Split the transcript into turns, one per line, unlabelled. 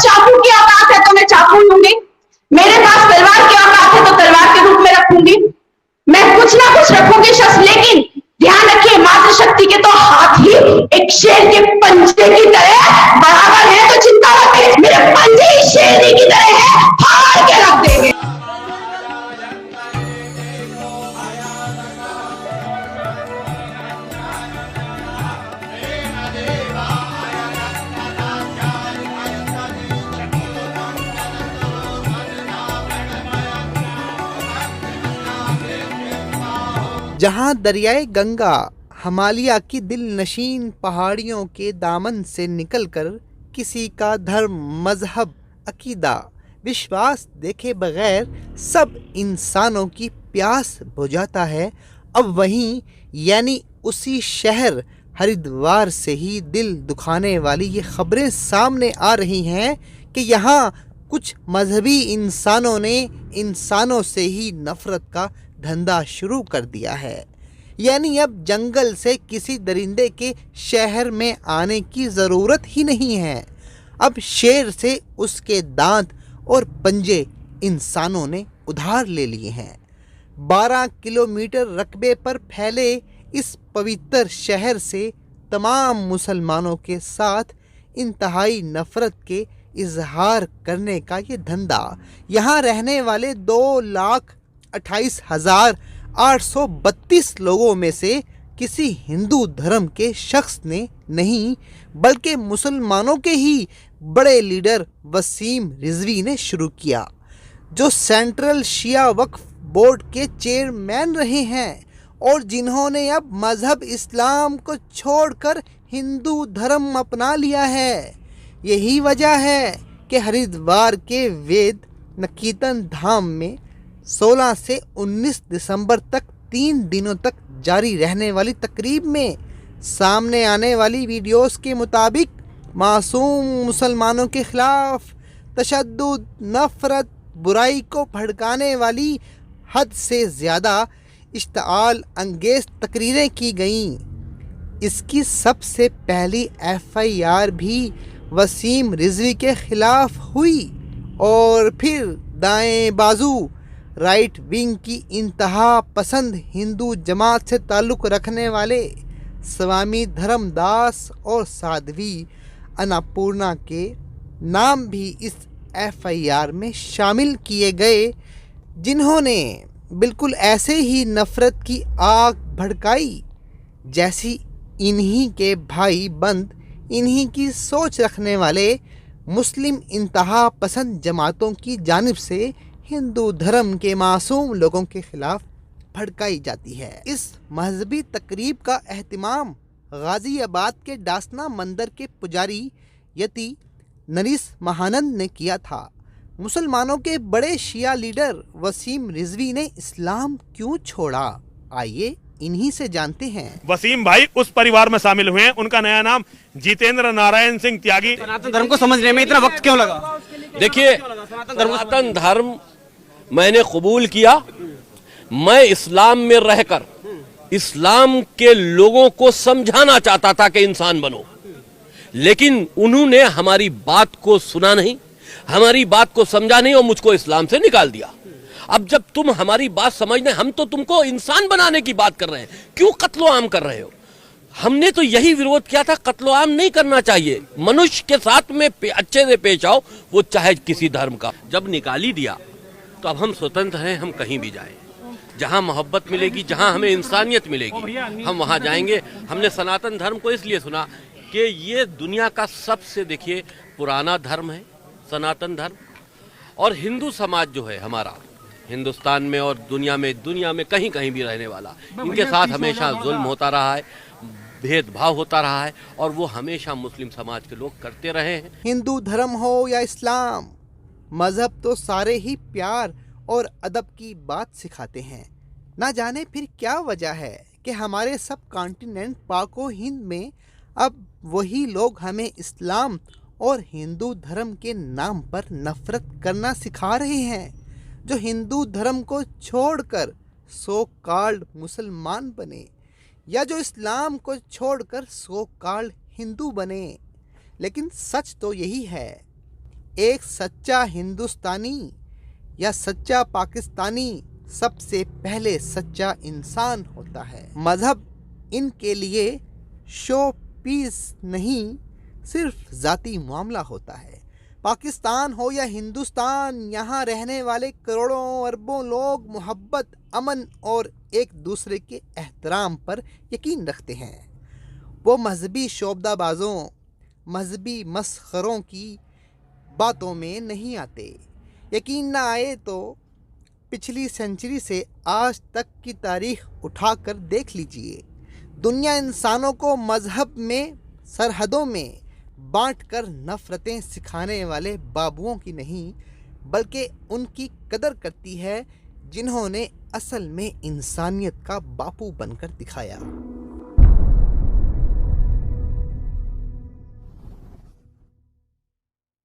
चाकू की औकात है तो मैं चाकू लूंगी, मेरे पास तलवार की औकात है तो तलवार के रूप में रखूंगी, मैं कुछ ना कुछ रखूंगी शस्त्र। लेकिन ध्यान रखिए, मातृशक्ति के तो हाथ ही एक शेर के पंजे की तरह बराबर है, तो चिंता मत करिए, मेरे पंजे ही शेरनी की तरह है, फाड़ के रख देंगे।
जहां दरियाए गंगा हिमालय की दिल नशीन पहाड़ियों के दामन से निकलकर किसी का धर्म, मजहब, अकीदा, विश्वास देखे बगैर सब इंसानों की प्यास बुझाता है, अब वहीं यानी उसी शहर हरिद्वार से ही दिल दुखाने वाली ये खबरें सामने आ रही हैं कि यहाँ कुछ मजहबी इंसानों ने इंसानों से ही नफरत का धंधा शुरू कर दिया है। यानी अब जंगल से किसी दरिंदे के शहर में आने की ज़रूरत ही नहीं है, अब शेर से उसके दांत और पंजे इंसानों ने उधार ले लिए हैं। 12 किलोमीटर रकबे पर फैले इस पवित्र शहर से तमाम मुसलमानों के साथ इंतहाई नफरत के इजहार करने का ये धंधा यहाँ रहने वाले 2,28,832 लोगों में से किसी हिंदू धर्म के शख्स ने नहीं, बल्कि मुसलमानों के ही बड़े लीडर वसीम रिजवी ने शुरू किया, जो सेंट्रल शिया वक्फ बोर्ड के चेयरमैन रहे हैं और जिन्होंने अब मजहब इस्लाम को छोड़कर हिंदू धर्म अपना लिया है। यही वजह है कि हरिद्वार के वेद नकीतन धाम में 16 से 19 दिसंबर तक 3 दिनों तक जारी रहने वाली तकरीब में सामने आने वाली वीडियोस के मुताबिक मासूम मुसलमानों के खिलाफ तशद्दुद, नफरत, बुराई को भड़काने वाली हद से ज़्यादा इश्ताल अंगेज तकरीरें की गईं। इसकी सबसे पहली FIR भी वसीम रिजवी के खिलाफ हुई और फिर दाएं बाजू राइट विंग की इंतहा पसंद हिंदू जमात से ताल्लुक़ रखने वाले स्वामी धर्मदास और साध्वी अन्नपूर्णा के नाम भी इस FIR में शामिल किए गए, जिन्होंने बिल्कुल ऐसे ही नफ़रत की आग भड़काई जैसी इन्हीं के भाई बंद, इन्हीं की सोच रखने वाले मुस्लिम इंतहा पसंद जमातों की जानिब से हिंदू धर्म के मासूम लोगों के खिलाफ भड़काई जाती है। इस मजहबी तकरीब का एहतमाम गाज़ियाबाद के डासना मंदिर के पुजारी यति नरीस महानंद ने किया था। मुसलमानों के बड़े शिया लीडर वसीम रिजवी ने इस्लाम क्यों छोड़ा, आइए इन्हीं से जानते हैं।
वसीम भाई उस परिवार में शामिल हुए हैं, उनका नया नाम जितेंद्र नारायण सिंह त्यागी।
सनातन धर्म को समझने में इतना वक्त क्यों लगा?
देखिए, सनातन धर्म मैंने कबूल किया, मैं इस्लाम में रहकर इस्लाम के लोगों को समझाना चाहता था कि इंसान बनो, लेकिन उन्होंने हमारी बात को सुना नहीं, हमारी बात को समझा नहीं और मुझको इस्लाम से निकाल दिया। अब जब तुम हमारी बात समझने, हम तो तुमको इंसान बनाने की बात कर रहे हैं, क्यों कत्लो आम कर रहे हो? हमने तो यही विरोध किया था, कत्लो आम नहीं करना चाहिए, मनुष्य के साथ में अच्छे से पेश आओ, वो चाहे किसी धर्म का। जब निकाल ही दिया तो अब हम स्वतंत्र हैं, हम कहीं भी जाएं, जहां मोहब्बत मिलेगी, जहां हमें इंसानियत मिलेगी, हम वहां जाएंगे। हमने सनातन धर्म को इसलिए सुना कि ये दुनिया का सबसे, देखिए, पुराना धर्म है सनातन धर्म, और हिंदू समाज जो है हमारा हिंदुस्तान में और दुनिया में कहीं कहीं भी रहने वाला, इनके साथ हमेशा जुल्म होता रहा है, भेदभाव होता रहा है, और वो हमेशा मुस्लिम समाज के लोग करते रहे हैं।
हिंदू धर्म हो या इस्लाम, मजहब तो सारे ही प्यार और अदब की बात सिखाते हैं। ना जाने फिर क्या वजह है कि हमारे सब कॉन्टिनेंट पाको हिंद में अब वही लोग हमें इस्लाम और हिंदू धर्म के नाम पर नफरत करना सिखा रहे हैं, जो हिंदू धर्म को छोड़कर सो कॉल्ड मुसलमान बने या जो इस्लाम को छोड़कर सो कॉल्ड हिंदू बने। लेकिन सच तो यही है एक सच्चा हिंदुस्तानी या सच्चा पाकिस्तानी सबसे पहले सच्चा इंसान होता है। मज़हब इनके लिए शो पीस नहीं, सिर्फ ज़ाती मामला होता है। पाकिस्तान हो या हिंदुस्तान, यहाँ रहने वाले करोड़ों अरबों लोग मोहब्बत, अमन और एक दूसरे के एहतराम पर यकीन रखते हैं। वो मजहबी शोबदाबाजों, मजहबी मस्खरों की बातों में नहीं आते। यकीन ना आए तो पिछली सेंचुरी से आज तक की तारीख उठाकर देख लीजिए। दुनिया इंसानों को मजहब में सरहदों में बांटकर नफ़रतें सिखाने वाले बाबुओं की नहीं, बल्कि उनकी कदर करती है जिन्होंने असल में इंसानियत का बापू बनकर दिखाया।